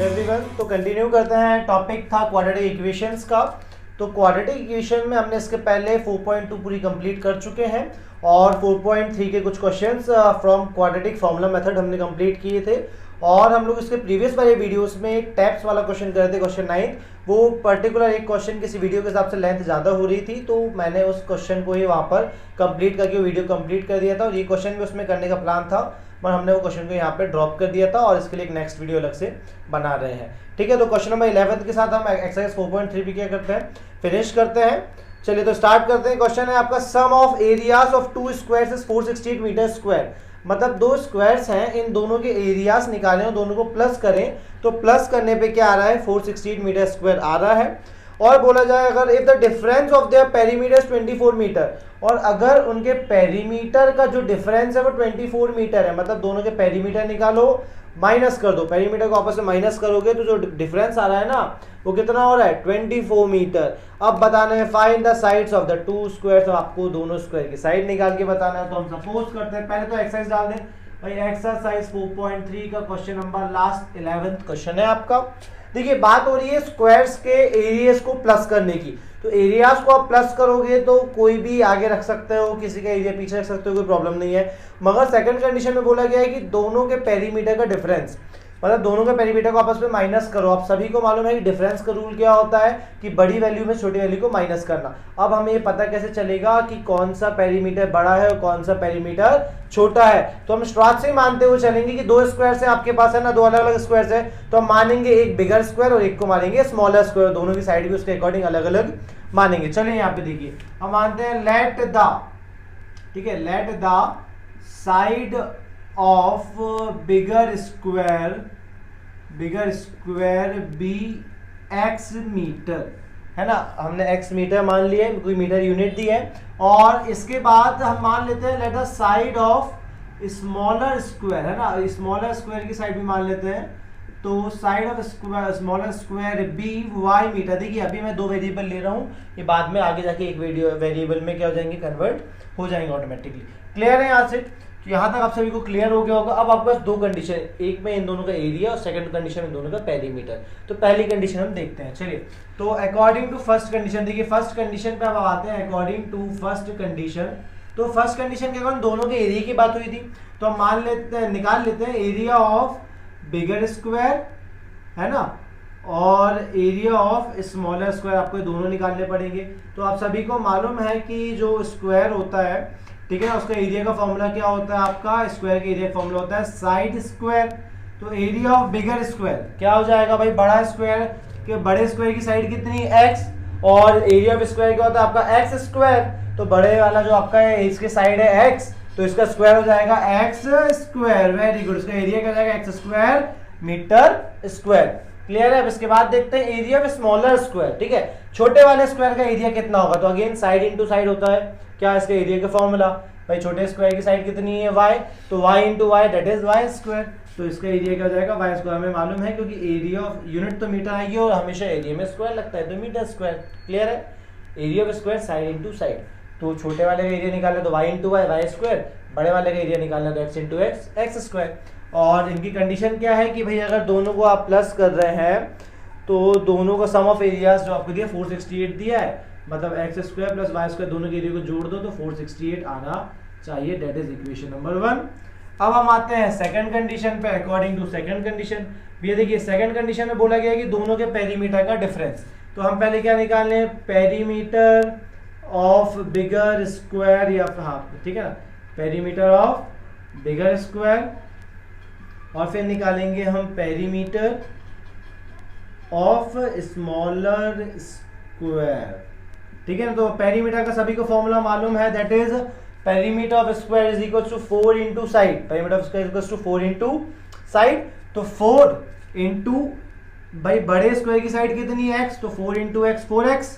Everyone. तो continue करते हैं, टॉपिक था क्वाड्रेटिक इक्वेशंस का। तो क्वाड्रेटिक इक्वेशन में हमने इसके पहले 4.2 पूरी कंप्लीट कर चुके हैं और 4.3 के कुछ questions from quadratic formula method हमने कंप्लीट किए थे। और हम लोग इसके प्रीवियस वाले वीडियोस में एक टैप्स वाला क्वेश्चन कर रहे थे, क्वेश्चन 9। वो पर्टिकुलर एक क्वेश्चन किसी वीडियो के हिसाब से लेंथ ज़्यादा हो रही थी, तो मैंने उस क्वेश्चन को ही वहाँ पर कंप्लीट करके वीडियो कंप्लीट कर दिया था। और ये क्वेश्चन भी उसमें करने का प्लान था, पर हमने वो क्वेश्चन को यहाँ पे ड्रॉप कर दिया था और इसके लिए एक नेक्स्ट वीडियो अलग से बना रहे हैं। ठीक है, तो क्वेश्चन नंबर 11 के साथ हम एक्सरसाइज 4.3 भी क्या करते हैं, फिनिश करते हैं। चलिए तो स्टार्ट करते हैं। क्वेश्चन है आपका, sum of areas of two squares is 468 metre square. मतलब दो स्क्वायर्स हैं, इन दोनों के एरियाज निकालें और दोनों को प्लस करें, तो प्लस करने पे क्या आ रहा है, 468 मीटर स्क्वायर आ रहा है। और बोला जाए अगर if the difference of their perimeter 24 metre, और अगर उनके पेरीमीटर का जो डिफरेंस है वो 24 मीटर है, मतलब दोनों के पेरीमीटर निकालो, माइनस कर दो, पेरीमीटर को आपस में माइनस करोगे तो जो डिफरेंस आ रहा है ना वो कितना हो रहा है, 24 मीटर। अब बताना है find the sides of the two square, तो आपको दोनों स्क्वायर की साइड निकाल के बताना है। तो हम सपोज करते हैं, पहले तो एक्सरसाइज डाल दें भाई। एक्सरसाइज 4.3 का question number last 11th question है आपका। देखिए बात हो रही है स्क्वायर्स के एरियाज को प्लस करने की। तो एरियाज को आप प्लस करोगे तो कोई भी आगे रख सकते हो, किसी का एरिया पीछे रख सकते हो, कोई प्रॉब्लम नहीं है। मगर सेकंड कंडीशन में बोला गया है कि दोनों के पेरीमीटर का डिफरेंस, मतलब दोनों के पेरीमीटर को आपस में माइनस करो। आप सभी को मालूम है कि डिफरेंस का रूल क्या होता है कि बड़ी वैल्यू में छोटी वैल्यू को माइनस करना। अब हमें ये पता कैसे चलेगा कि कौन सा पेरीमीटर बड़ा है और कौन सा पेरीमीटर छोटा है। तो हम स्टार्ट से ही मानते हुए चलेंगे कि दो स्क्वायर्स हैं आपके पास, है ना, दो अलग अलग स्क्वायर्स हैं, तो हम मानेंगे एक बिगर स्क्वायर और एक को मानेंगे स्मॉलर स्क्वायर। दोनों की साइड भी उसके अकॉर्डिंग अलग अलग मानेंगे। चलिए यहाँ पे देखिए, हम मानते हैं लेट द, ठीक है, let the side of bigger square be x metre, है ना। हमने x मीटर मान लिया है, कोई मीटर यूनिट दी है। और इसके बाद हम मान लेते हैं late the side of smaller square, है ना, स्मॉलर स्क्वायर की साइड भी मान लेते हैं। तो side of smaller square be y metre. देखिए अभी मैं दो वेरिएबल ले रहा हूँ, ये बाद में आगे जाके एक वेरिएबल में क्या हो जाएंगे, कन्वर्ट हो जाएंगे ऑटोमेटिकली। क्लियर है यहाँ से? तो यहाँ तक आप सभी को क्लियर हो गया होगा। अब आपके पास दो कंडीशन, एक में इन दोनों का एरिया और सेकंड कंडीशन में इन दोनों का पेरीमीटर। तो पहली कंडीशन हम देखते हैं। चलिए तो अकॉर्डिंग टू फर्स्ट कंडीशन, देखिए फर्स्ट कंडीशन पे अब आते हैं। अकॉर्डिंग टू फर्स्ट कंडीशन, तो फर्स्ट कंडीशन के अकॉर्डिंग दोनों के एरिया की बात हुई थी, तो हम मान लेते हैं, निकाल लेते हैं एरिया ऑफ बिगर स्क्वायर, है ना, और एरिया ऑफ स्मॉलर स्क्वायर। आपको दोनों निकालने पड़ेंगे। तो आप सभी को मालूम है कि जो स्क्वायर होता है, ठीक है ना, उसका एरिया का फॉर्मूला क्या होता है, आपका स्क्वायर के एरिया का फॉर्मूला होता है साइड स्क्वायर। तो एरिया ऑफ बिगर स्क्वायर क्या हो जाएगा भाई, बड़ा स्क्वायर के बड़े स्क्वायर की साइड कितनी, x, और एरिया ऑफ स्क्वायर क्या होता है आपका x स्क्वायर। तो बड़े वाला जो आपका है इसके साइड है x, तो इसका स्क्वायर हो जाएगा x स्क्वायर। वेरी गुड, इसका एरिया क्या हो जाएगा, x square metre square. Clear है? अब इसके बाद देखते हैं एरिया ऑफ स्मॉलर स्क्वायर। ठीक है, छोटे वाले स्क्वायर का एरिया कितना होगा, तो अगेन साइड इनटू साइड होता है। क्या इसके एरिया का फॉर्मूला भाई, छोटे स्क्वायर की साइड कितनी है, y, तो y into y that is y square. तो इसका एरिया क्या हो जाएगा, y स्क्वायर। हमें मालूम है क्योंकि एरिया ऑफ यूनिट तो मीटर आएगी और हमेशा एरिया में स्क्वायर लगता है, तो मीटर स्क्वायर। क्लियर है? Area of square side into side. तो छोटे वाले का एरिया निकालना तो y into y, y square. बड़े वाले का एरिया निकालना तो x into x, x square. और इनकी कंडीशन क्या है कि भाई अगर दोनों को आप प्लस कर रहे हैं तो दोनों का सम ऑफ एरियाज जो आपको दिया 468 दिया है, मतलब x square plus y square दोनों के एरिया को जोड़ दो तो 468 आना चाहिए। That is equation number 1। अब हम आते हैं सेकंड कंडीशन पे। अकॉर्डिंग टू सेकंड कंडीशन, ये देखिए सेकंड कंडीशन में बोला गया है कि दोनों के पेरीमीटर का डिफरेंस। तो हम पहले क्या निकाल लें, पेरीमीटर ऑफ बिगर स्क्वायर, या हाँ ठीक है ना, पेरीमीटर ऑफ बिगर स्क्वायर, और फिर निकालेंगे हम पेरीमीटर ऑफ स्मॉलर स्क्वायर। ठीक है ना, तो पेरीमीटर का सभी को फॉर्मूला मालूम है, that is perimeter of square is equal to 4 into side. Perimeter of square equal to 4 into side. तो 4 इंटू भाई बड़े स्क्वायर की साइड कितनी है, x, तो 4 इंटू एक्स 4x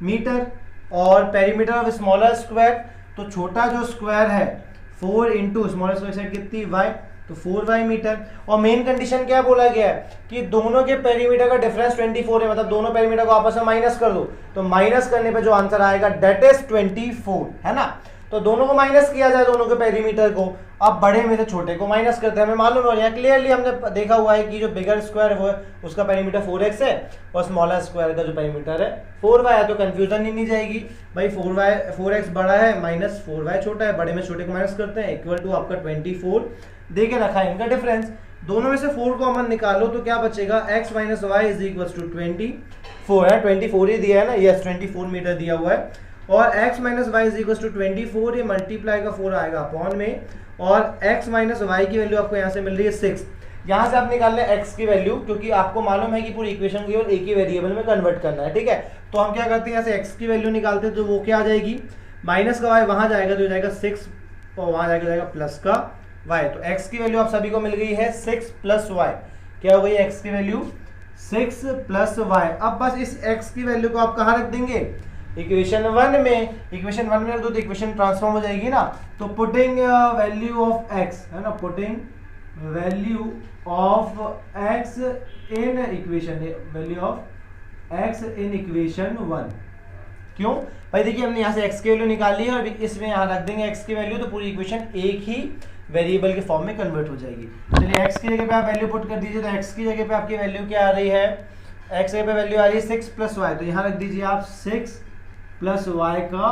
मीटर। और पेरीमीटर ऑफ स्मॉलर स्क्वायर, तो छोटा जो स्क्वायर है 4 इंटू स्मॉलर स्क्वायर साइड कितनी, y, तो 4y मीटर। और मेन कंडीशन क्या बोला गया है कि दोनों के पेरीमीटर का डिफरेंस 24 है, मतलब दोनों पेरीमीटर को आपस में माइनस कर दो। तो माइनस करने पे जो आंसर आएगा दैट इज 24, है ना। तो तो दोनों को माइनस किया जाए, दोनों के पेरीमीटर को। अब बड़े में से छोटे को माइनस करते हैं, हमें मालूम है, यहाँ क्लियरली हमने देखा हुआ है कि जो बिगर स्क्वायर है वो है उसका पेरीमीटर 4x है और स्मॉलर स्क्वायर का जो पेरीमीटर है 4y है, तो कंफ्यूजन ही नहीं जाएगी भाई। 4x बड़ा है माइनस 4y छोटा है, बड़े में छोटे को माइनस करते हैं, इक्वल टू आपका 24 दे के रखा है इनका डिफरेंस। दोनों में से 4 कॉमन निकालो तो क्या बचेगा, x minus y is equal to 24 है, 24 ही दिया है ना, यस 24 मीटर दिया हुआ है। और x minus y is equal to 24, ये मल्टीप्लाई का 4 आएगा अपॉन में, और x माइनस वाई की वैल्यू आपको यहाँ से मिल रही है 6। यहाँ से आप निकाल लें x की वैल्यू, क्योंकि आपको मालूम है कि पूरी इक्वेशन को केवल एक ही वेरिएबल में कन्वर्ट करना है, ठीक है। तो हम क्या करते हैं, यहाँ से x की वैल्यू निकालते हैं, तो वो क्या आ जाएगी, माइनस का y वहाँ जाएगा तो हो जाएगा 6 और वहाँ जाएगा प्लस का y। तो x की वैल्यू आप सभी को मिल गई है 6 प्लस y। क्या हो गई x की वैल्यू 6 प्लस y। अब बस इस x की वैल्यू को आप कहाँ रख देंगे, इक्वेशन 1 में। इक्वेशन 1 में रख दो तो इक्वेशन ट्रांसफॉर्म हो जाएगी ना। तो पुटिंग वैल्यू ऑफ x है ना, putting value of x in equation, value of x in equation 1। क्यों भाई, देखिए हमने यहाँ से x की वैल्यू निकाली है और इसमें यहाँ रख देंगे x की वैल्यू, तो पूरी इक्वेशन एक ही वेरिएबल के फॉर्म में कन्वर्ट हो जाएगी। चलिए x की जगह पे आप वैल्यू पुट कर दीजिए, तो x की जगह पे आपकी वैल्यू क्या आ रही है, x की जगह पे वैल्यू आ रही है 6 प्लस y, तो यहाँ रख दीजिए आप 6 प्लस y का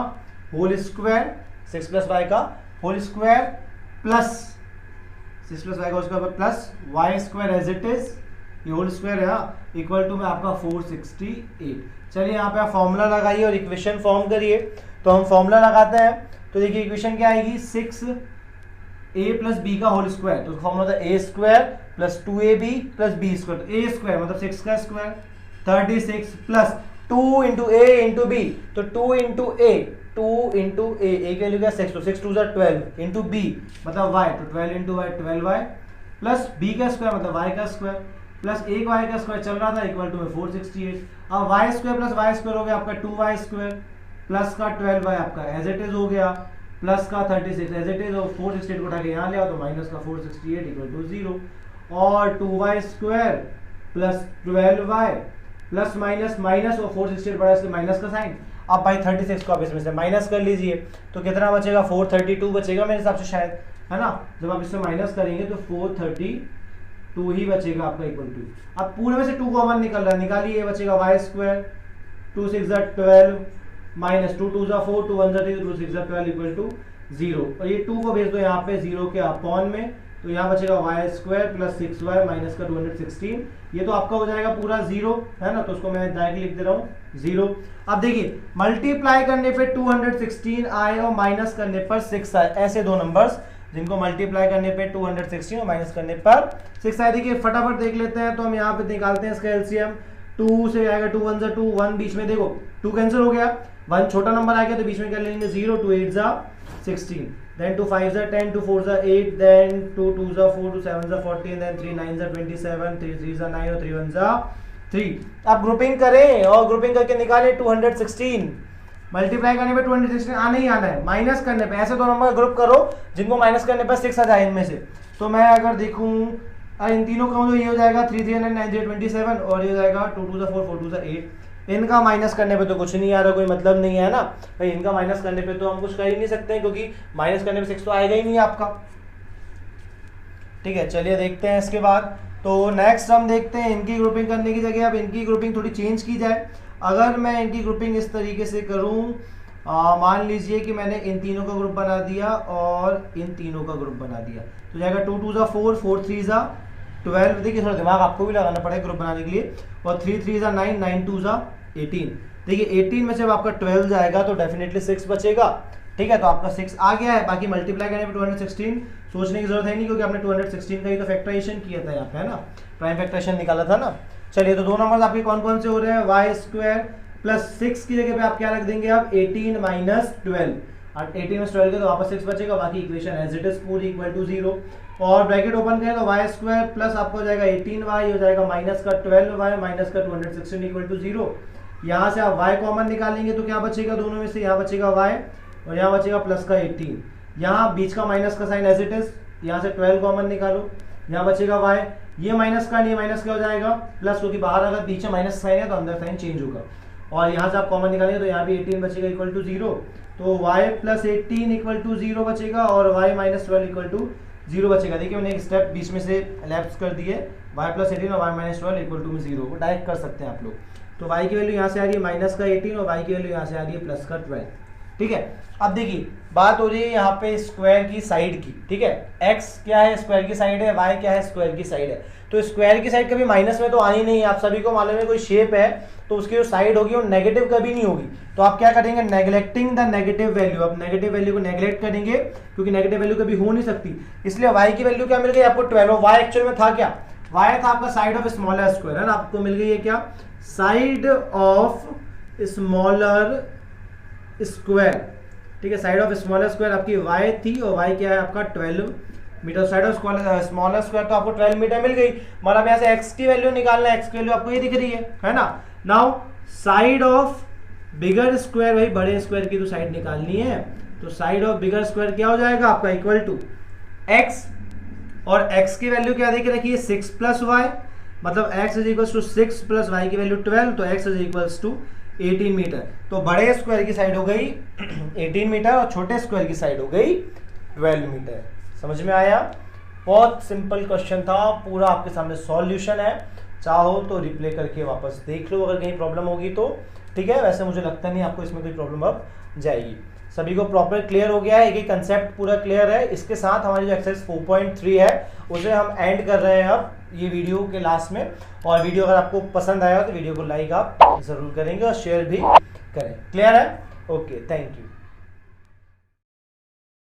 होल स्क्वायर, 6 प्लस y का whole square plus 6 plus y का whole square plus y square as it is, ये होल स्क्वायर है, इक्वल टू में आपका 468। चलिए यहाँ पे आप फॉर्मूला लगाइए और इक्वेशन फॉर्म करिए। तो हम फॉर्मूला लगाते हैं, तो देखिए इक्वेशन क्या आएगी, 6a प्लस b का होल स्क्वायर, तो फॉर्मूला था a square plus 2ab plus b square, तो a स्क्वायर मतलब 6 का square 36 plus 2 into a into b, तो 2 इंटू a की वैल्यू क्या 6, तो 6 2 12 इंटू b मतलब y, तो 12 into y 12y plus b का स्क्वायर मतलब y का स्क्वायर प्लस एक y का स्क्वायर चल रहा था, इक्वल टू में 468। अब y square plus y square हो गया आपका 2y स्क्वायर प्लस का 12y आपका एज इट इज हो गया प्लस का 36 एज इट इज, और 468 को उठा के यहाँ ले आओ तो माइनस का 468 इक्वल टू 0, और 2y square plus 12y plus minus minus और 468 बड़ा इसलिए माइनस का साइन। अब भाई 36 को आप इसमें से माइनस कर लीजिए, तो कितना बचेगा 432 बचेगा मेरे हिसाब से शायद, है ना। जब आप इसमें माइनस करेंगे तो 432 ही बचेगा आपका इक्वल टू। अब पूरे में से 2 कॉमन निकल रहा है, निकालिए, ये बचेगा y square 2 6 12 minus 2 2 4 2 1 3 2 6 12 equal to 0, और ये 2 को भेज दो यहाँ पे 0 के अपॉन में, तो यहाँ बचेगा y square plus 6y minus का 216, ये तो आपका हो जाएगा पूरा 0, है ना। तो उसको मैं डायरेक्ट लिख दे रहा हूँ 0। अब देखिए मल्टीप्लाई करने पे 216 आए और माइनस करने पर 6 आए, ऐसे दो नंबर्स जिनको मल्टीप्लाई करने पे 216 और माइनस करने पर 6 आए। देखिए फटाफट देख लेते हैं, तो हम यहाँ पे निकालते हैं इसका एलसीएम। 2 से आएगा 2 1 2 1 बीच में देखो 2 कैंसिल हो गया, 1 छोटा नंबर आ गया तो बीच में क्या लेंगे 0, 2 8 16, then 2 5 10, 2 4 8, then 2 2 4, 2 7 14, then 3 9 27, 3 3 9 और 3 1 3। अब ग्रुपिंग करें और ग्रुपिंग करके निकालें 216, मल्टीप्लाई करने पे 216 आना ही आना है, माइनस करने पे ऐसे दो नंबर ग्रुप करो जिनको माइनस करने पर 6 आ जाए इनमें से। तो मैं अगर देखूं इन तीनों का तो ये हो जाएगा 3 3 9 27 और ये हो जाएगा 2 2 4 4 2 8। इनका माइनस करने पे तो कुछ नहीं आ रहा, कोई मतलब नहीं है ना भाई, इनका माइनस करने पे तो हम कुछ कर ही नहीं सकते हैं क्योंकि माइनस करने पे 6 तो आएगा ही नहीं आपका, ठीक है। चलिए देखते हैं इसके बाद। तो नेक्स्ट हम देखते हैं इनकी ग्रुपिंग करने की जगह अब इनकी ग्रुपिंग थोड़ी चेंज की जाए। अगर मैं इनकी ग्रुपिंग इस तरीके से करूं, मान लीजिए कि मैंने इन तीनों का ग्रुप बना दिया और इन तीनों का ग्रुप बना दिया, तो जाएगा 2 2 4 4 3 12। देखिए थोड़ा दिमाग आपको भी लगाना पड़ेगा ग्रुप बनाने के लिए, और 3 3 9 9 2 18। देखिए 18 में से आपका 12 जाएगा तो डेफिनेटली 6 बचेगा, ठीक है। तो आपका 6 आ गया है, बाकी मल्टीप्लाई करने पे 216 सोचने की जरूरत है नहीं क्योंकि आपने 216 का ही तो फैक्टराइजेशन किया था यहाँ पे, है ना, प्राइम फैक्टराइजेशन निकाला था ना। चलिए तो दो नंबर्स आपके कौन कौन से हो रहे हैं, y स्क्वायर प्लस 6 की जगह पे आप क्या रख देंगे आप 18 माइनस 12, 18 में 12 के तो वापस 6 बचेगा, बाकी इक्वेशन एज इट इज पूरी इक्वल टू 0, और ब्रैकेट ओपन करें तो y स्क्वायर प्लस आपको हो जाएगा 18y हो जाएगा माइनस का 12y माइनस का 216 इक्वल टू 0। यहाँ से आप y कॉमन निकालेंगे तो क्या बचेगा दोनों में से, यहाँ बचेगा y और यहाँ बचेगा प्लस का 18, यहाँ बीच का माइनस का साइन एज इट इज, यहाँ से 12 कॉमन निकालो, यहाँ बचेगा y, ये माइनस का नहीं माइनस क्या हो जाएगा प्लस, क्योंकि बाहर अगर पीछे माइनस साइन है तो अंदर साइन चेंज होगा, और यहाँ से आप कॉमन निकालेंगे तो यहाँ भी 18 बचेगा इक्वल टू 0, तो y प्लस 18 इक्वल टू 0 बचेगा और y माइनस 12 इक्वल टू 0 बचेगा। देखिए मैंने एक स्टेप बीच में से लैप्स कर दिए, y प्लस 18 और y माइनस 12 इक्वल टू 0 को डायरेक्ट कर सकते हैं आप लोग। तो y की वैल्यू यहाँ से आ रही है माइनस का 18 और y की वैल्यू यहाँ से आ रही है प्लस का 12। ठीक है, अब देखिए बात हो रही है यहाँ पे स्क्वायर की साइड की। ठीक है, x क्या है स्क्वायर की साइड है, y क्या है स्क्वायर की साइड है। तो स्क्वायर की साइड कभी माइनस में तो आनी नहीं है, आप सभी को मालूम है। कोई शेप है तो उसकी जो साइड होगी वो नेगेटिव कभी नहीं होगी। तो आप क्या करेंगे, नेगलेक्टिंग द नेगेटिव वैल्यू, आप नेगेटिव वैल्यू को नेगलेक्ट करेंगे क्योंकि नेगेटिव वैल्यू कभी हो नहीं सकती। इसलिए y की वैल्यू क्या मिल गई आपको 12। y एक्चुअल में था क्या, y था आपका साइड ऑफ स्मॉलर स्क्वायर है ना, आपको मिल गई है क्या, साइड ऑफ स्मॉलर स्क्वायर। ठीक है, साइड ऑफ स्मॉलर स्क्वायर आपकी y थी और y क्या है आपका 12 metre. Side of smaller square तो आपको 12 मीटर मिल गई। मतलब यहाँ से x की वैल्यू निकालना है, x की वैल्यू आपको ये दिख रही है ना। Now side of bigger square, वही बड़े स्क्वायर की तो साइड निकालनी है। तो साइड ऑफ बिगर स्क्वायर क्या हो जाएगा आपका, इक्वल टू x, और x की वैल्यू क्या देके रखी है 6 प्लस वाई, मतलब x is equal to 6 plus y की वैल्यू 12, तो x is equal to 18 metre. तो बड़े स्क्वायर की साइड हो गई 18 मीटर और छोटे स्क्वायर की साइड हो गई 12 मीटर। समझ में आया, बहुत सिंपल क्वेश्चन था, पूरा आपके सामने सॉल्यूशन है। चाहो तो रिप्ले करके वापस देख लो अगर कहीं प्रॉब्लम होगी तो। ठीक है, वैसे मुझे लगता नहीं आपको इसमें कोई प्रॉब्लम अब जाएगी। सभी को प्रॉपर क्लियर हो गया है, एक कंसेप्ट पूरा क्लियर है। इसके साथ हमारी जो एक्सरसाइज 4.3 है उसे हम एंड कर रहे हैं अब ये वीडियो के लास्ट में। और वीडियो अगर आपको पसंद आया तो वीडियो को लाइक आप जरूर करेंगे और शेयर भी करें। क्लियर है, ओके, थैंक यू।